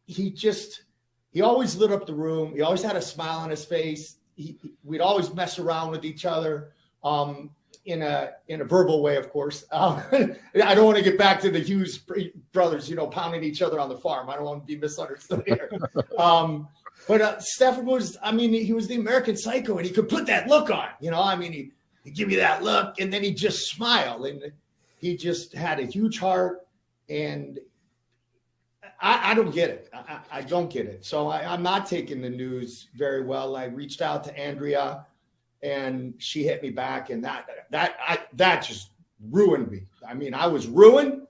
he always lit up the room. He always had a smile on his face. We'd always mess around with each other in a verbal way, of course. I don't want to get back to the Hughes brothers, pounding each other on the farm. I don't want to be misunderstood here. But Stephan was, he was the American Psycho, and he could put that look on. He'd give you that look, and then he'd just smile, and he just had a huge heart. And I don't get it. I don't get it. So I'm not taking the news very well. I reached out to Andrea, and she hit me back, and that just ruined me. I was ruined.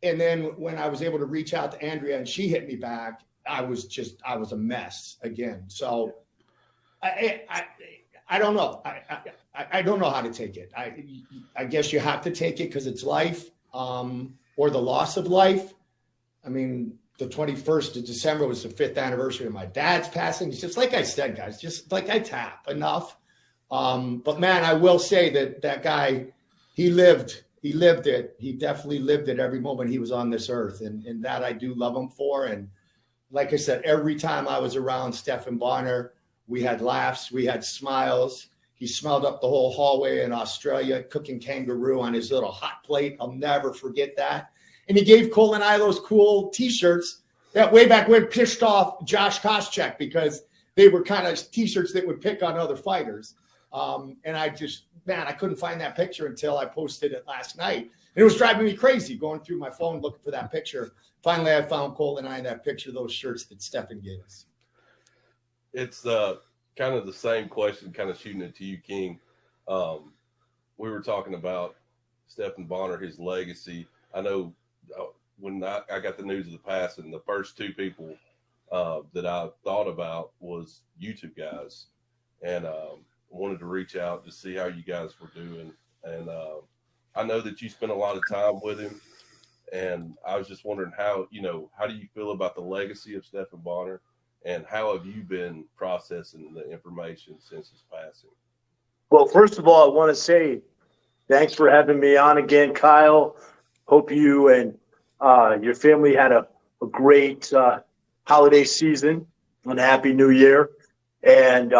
And then when I was able to reach out to Andrea and she hit me back, I was a mess again. So I don't know. I don't know how to take it. I guess you have to take it because it's life, or the loss of life. The 21st of December was the 5th anniversary of my dad's passing. It's just like I said, guys, just like I tap enough. But man, I will say that guy, he lived it. He definitely lived it every moment he was on this earth. And that I do love him for. And like I said, every time I was around Stephan Bonnar, we had laughs, we had smiles. He smelled up the whole hallway in Australia, cooking kangaroo on his little hot plate. I'll never forget that. And he gave Cole and I those cool T-shirts that way back when pissed off Josh Koscheck because they were kind of T-shirts that would pick on other fighters. And I couldn't find that picture until I posted it last night. And it was driving me crazy going through my phone looking for that picture. Finally, I found Cole and I in that picture, those shirts that Stephan gave us. It's kind of the same question, kind of shooting it to you, King. We were talking about Stephan Bonnar, his legacy. I know when I got the news of the passing, the first two people that I thought about was you two guys. And wanted to reach out to see how you guys were doing. And I know that you spent a lot of time with him. And I was just wondering how do you feel about the legacy of Stephan Bonnar? And how have you been processing the information since his passing? Well, first of all, I want to say thanks for having me on again, Kyle. Hope you and your family had a great holiday season and a happy new year. And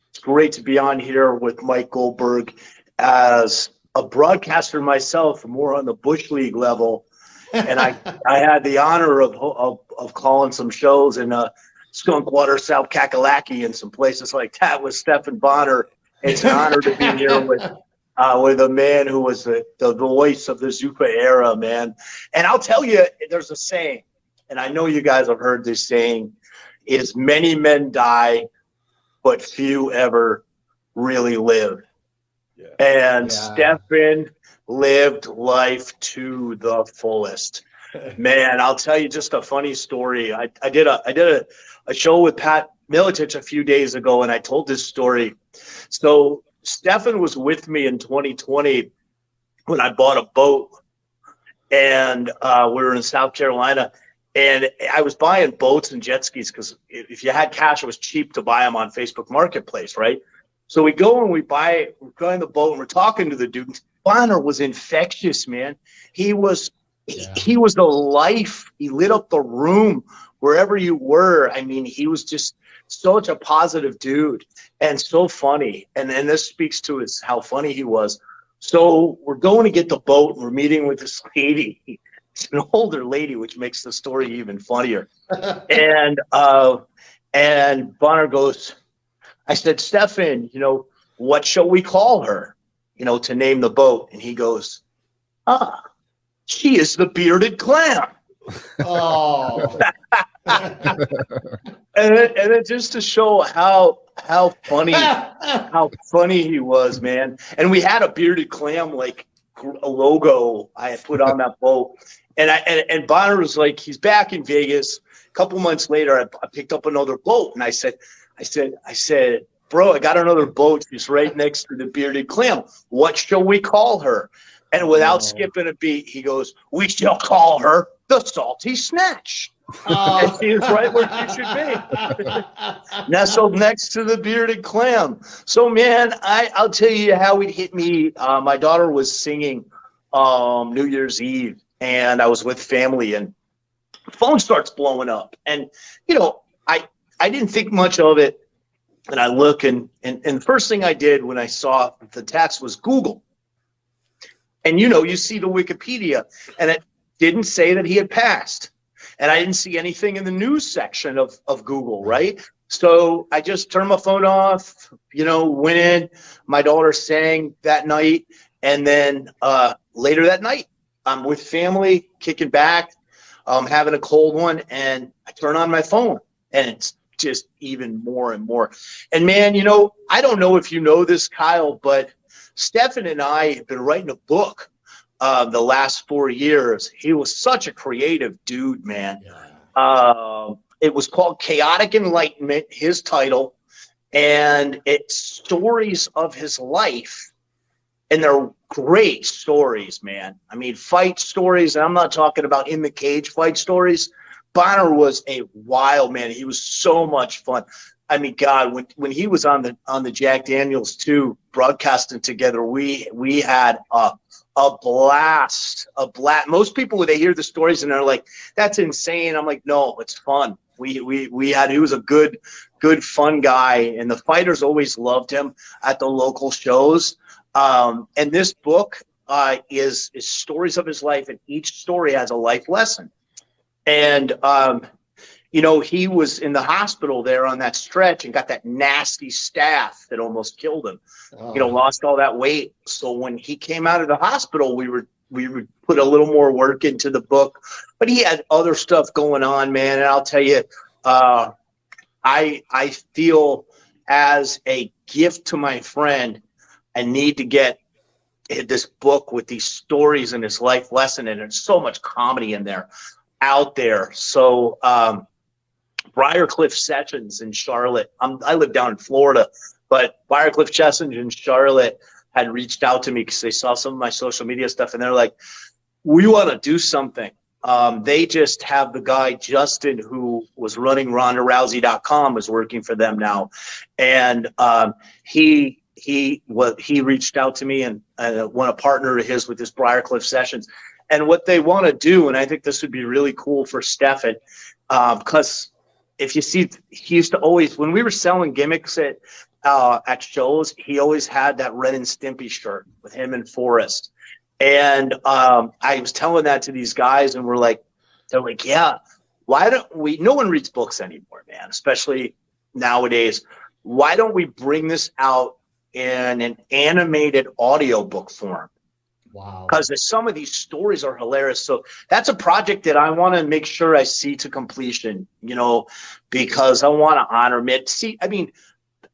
it's great to be on here with Mike Goldberg as a broadcaster myself, more on the Bush League level. And I had the honor of calling some shows in Skunkwater, South Kakalaki, and some places like that with Stephan Bonnar. It's an honor to be here with a man who was the voice of the Zupa era, man. And I'll tell you, there's a saying, and I know you guys have heard this saying, is many men die, but few ever really live. Yeah. And Stephan lived life to the fullest. Man, I'll tell you just a funny story. I did a show with Pat Miletich a few days ago, and I told this story. So Stephan was with me in 2020 when I bought a boat, and we were in South Carolina, and I was buying boats and jet skis because if you had cash, it was cheap to buy them on Facebook Marketplace, right? So we go and we're buying the boat, and we're talking to the dude. Bonnar was infectious, man. He was the life. He lit up the room wherever you were. He was just such a positive dude and so funny. And this speaks to how funny he was. So we're going to get the boat, and we're meeting with this lady. It's an older lady, which makes the story even funnier. and Bonnar goes, I said, Stephan, what shall we call her, to name the boat? And he goes, she is the bearded clam. Oh. and it just to show how funny he was, man. And we had a bearded clam a logo I had put on that boat. And Bonnar was like, he's back in Vegas. A couple months later, I picked up another boat, and I said, bro, I got another boat. She's right next to the bearded clam. What shall we call her? And without skipping a beat, he goes, we shall call her the Salty Snatch. And she is right where she should be. Nestled next to the bearded clam. So, man, I'll tell you how it hit me. My daughter was singing New Year's Eve, and I was with family, and phone starts blowing up. And, I didn't think much of it. And I look, and the first thing I did when I saw the text was Google. And, you see the Wikipedia, and it didn't say that he had passed. And I didn't see anything in the news section of Google, right? So I just turned my phone off, went in. My daughter sang that night. And then later that night, I'm with family, kicking back, having a cold one, and I turn on my phone, and it's just even more and more. And, man, I don't know if you know this, Kyle, but Stephan and I have been writing a book the last 4 years. He was such a creative dude, man. It was called Chaotic Enlightenment, his title, and it's stories of his life. And they're great stories, man. I mean, fight stories, and I'm not talking about in the cage fight stories. Bonnar was a wild man. He was so much fun. I mean, God, when he was on the Jack Daniels 2 broadcasting together, we had a blast. Most people, when they hear the stories and they're like, "That's insane," I'm like, "No, it's fun." He was a good, fun guy, and the fighters always loved him at the local shows. And this book is stories of his life, and each story has a life lesson. And, he was in the hospital there on that stretch and got that nasty staph that almost killed him, lost all that weight. So when he came out of the hospital, we would put a little more work into the book, but he had other stuff going on, man. And I'll tell you, I feel as a gift to my friend, I need to get this book with these stories and his life lesson, and there's so much comedy in there, out there. So Briarcliff Sessions in Charlotte. I live down in Florida, but Briarcliff Sessions in Charlotte had reached out to me because they saw some of my social media stuff, and they're like, "We want to do something." They just have the guy Justin, who was running RondaRousey.com, is working for them now, and he reached out to me and want to partner of his with this Briarcliff Sessions. And what they want to do, and I think this would be really cool for Stephan, because if you see, he used to always, when we were selling gimmicks at shows, he always had that Ren and Stimpy shirt with him and Forrest. And I was telling that to these guys, and they're like, "Yeah, why don't we?" No one reads books anymore, man, especially nowadays. Why don't we bring this out in an animated audiobook form? Wow. Because some of these stories are hilarious. So that's a project that I want to make sure I see to completion, because I want to honor him. See, I mean,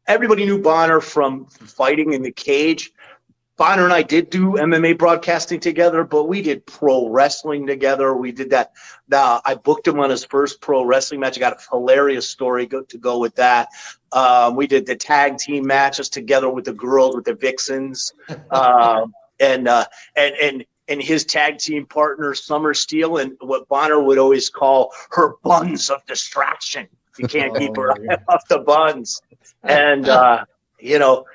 everybody knew Bonnar from fighting in the cage. Bonnar and I did do MMA broadcasting together, but we did pro wrestling together. We did that. I booked him on his first pro wrestling match. I got a hilarious story to go with that. We did the tag team matches together with the girls, with the Vixens. And his tag team partner, Summer Steele, and what Bonnar would always call her buns of distraction. You can't keep her off the buns. And,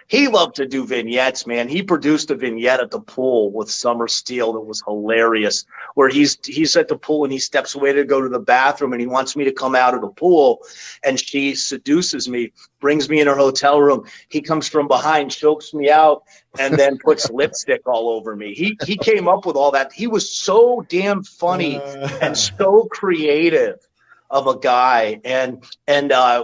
he loved to do vignettes, man. He produced a vignette at the pool with Summer Steele that was hilarious, where he's at the pool and he steps away to go to the bathroom, and he wants me to come out of the pool, and she seduces me, brings me in her hotel room. He comes from behind, chokes me out, and then puts lipstick all over me. He came up with all that. He was so damn funny and so creative of a guy, and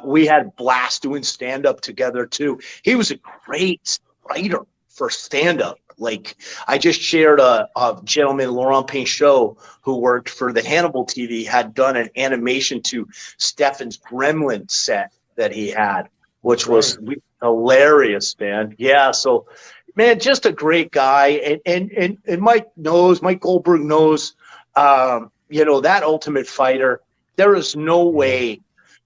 we had blast doing stand-up together too. He was a great writer for stand-up. Like, I just shared a gentleman, Laurent Pinchot, who worked for the Hannibal TV, had done an animation to Stephan's Gremlin set that he had, which was hilarious, man. Yeah, so, man, just a great guy. And Mike Goldberg knows, that Ultimate Fighter. There is no way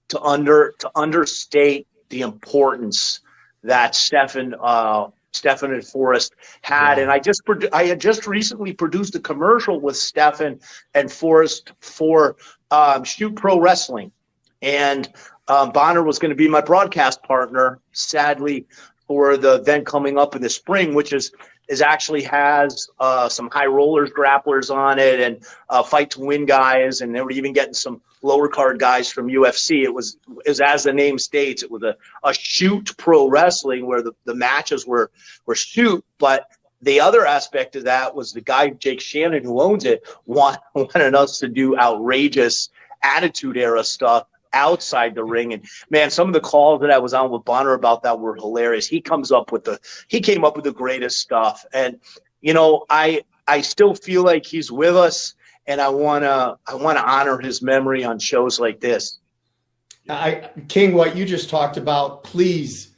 to understate the importance that Stephan and Forrest had. And I had just recently produced a commercial with Stephan and Forrest for Shoot Pro Wrestling. And Bonnar was going to be my broadcast partner, sadly, for the event coming up in the spring, which is actually has some high rollers, grapplers on it, and fight to win guys, and they were even getting some lower card guys from UFC. It was as the name states, it was a shoot pro wrestling where the matches were shoot, but the other aspect of that was the guy, Jake Shannon, who owns it, wanted us to do outrageous Attitude Era stuff outside the ring. And man, some of the calls that I was on with Bonnar about that were hilarious. He came up with the greatest stuff. And, you know, I still feel like he's with us, and I want to honor his memory on shows like this. King, what you just talked about, please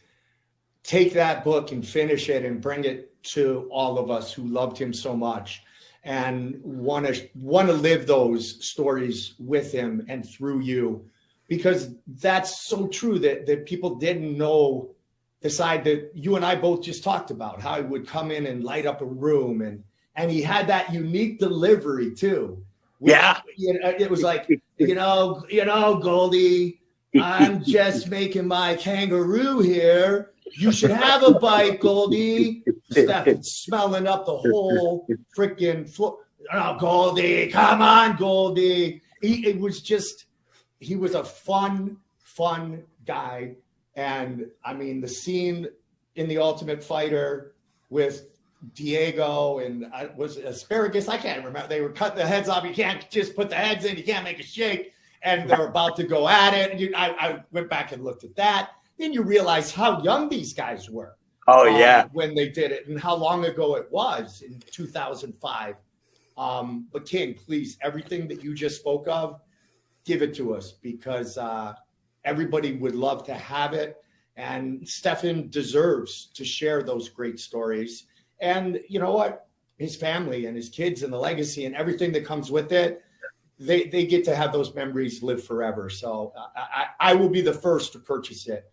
take that book and finish it and bring it to all of us who loved him so much and want to live those stories with him and through you, because that's so true that people didn't know the side that you and I both just talked about, how he would come in and light up a room, and he had that unique delivery too. Yeah. It was like, you know, Goldie, I'm just making my kangaroo here. You should have a bite, Goldie. Stephan smelling up the whole freaking floor. Oh, Goldie, come on, Goldie. He was a fun guy. And I mean, the scene in The Ultimate Fighter with Diego and was it Asparagus? I can't remember. They were cutting the heads off. You can't just put the heads in. You can't make a shake. And they're about to go at it. And I went back and looked at that. Then you realize how young these guys were. Oh, yeah. When they did it and how long ago it was in 2005. But King, please, everything that you just spoke of, give it to us, because everybody would love to have it. And Stephan deserves to share those great stories. And you know what? His family and his kids and the legacy and everything that comes with it, they get to have those memories live forever. So I will be the first to purchase it.